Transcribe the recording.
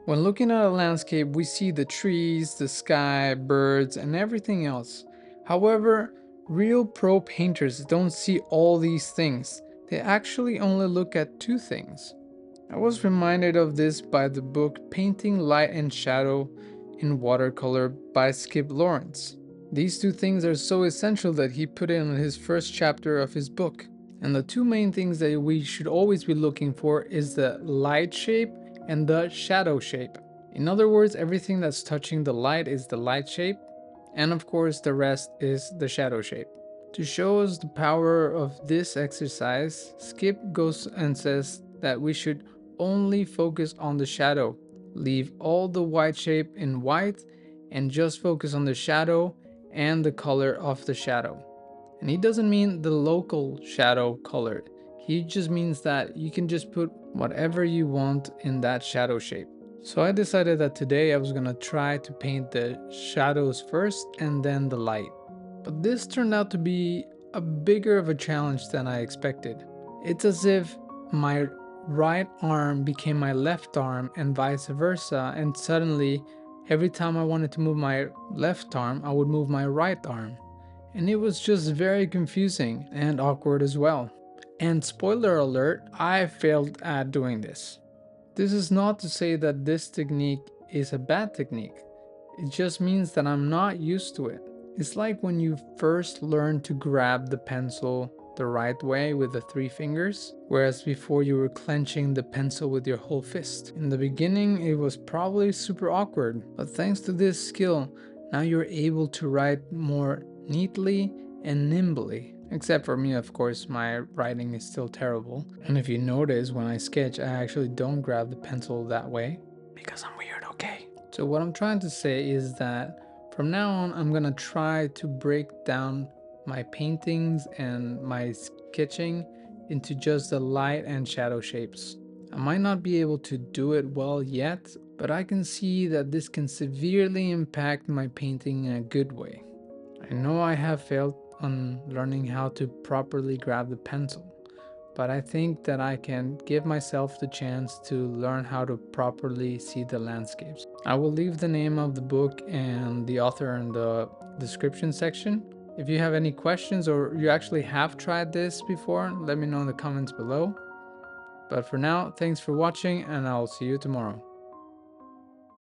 When looking at a landscape, we see the trees, the sky, birds, and everything else. However, real pro painters don't see all these things. They actually only look at two things. I was reminded of this by the book Painting Light and Shadow in Watercolor by Skip Lawrence. These two things are so essential that he put it in his first chapter of his book. And the two main things that we should always be looking for is the light shape and the shadow shape. In other words, everything that's touching the light is the light shape, and of course the rest is the shadow shape. To show us the power of this exercise, Skip goes and says that we should only focus on the shadow, leave all the white shape in white, and just focus on the shadow and the color of the shadow. And he doesn't mean the local shadow color. He just means that you can just put whatever you want in that shadow shape. So I decided that today I was gonna try to paint the shadows first and then the light. But this turned out to be a bigger of a challenge than I expected. It's as if my right arm became my left arm and vice versa, and suddenly every time I wanted to move my left arm, I would move my right arm. And it was just very confusing and awkward as well. And spoiler alert, I failed at doing this. This is not to say that this technique is a bad technique. It just means that I'm not used to it. It's like when you first learn to grab the pencil the right way with the three fingers, whereas before you were clenching the pencil with your whole fist. In the beginning, it was probably super awkward, but thanks to this skill, now you're able to write more neatly and nimbly. Except for me, of course, my writing is still terrible. And if you notice, when I sketch, I actually don't grab the pencil that way. Because I'm weird, okay? So what I'm trying to say is that from now on, I'm gonna try to break down my paintings and my sketching into just the light and shadow shapes. I might not be able to do it well yet, but I can see that this can severely impact my painting in a good way. I know I have failed on learning how to properly grab the pencil, but I think that I can give myself the chance to learn how to properly see the landscapes. I will leave the name of the book and the author in the description section. If you have any questions or you actually have tried this before, let me know in the comments below. But for now, thanks for watching and I'll see you tomorrow.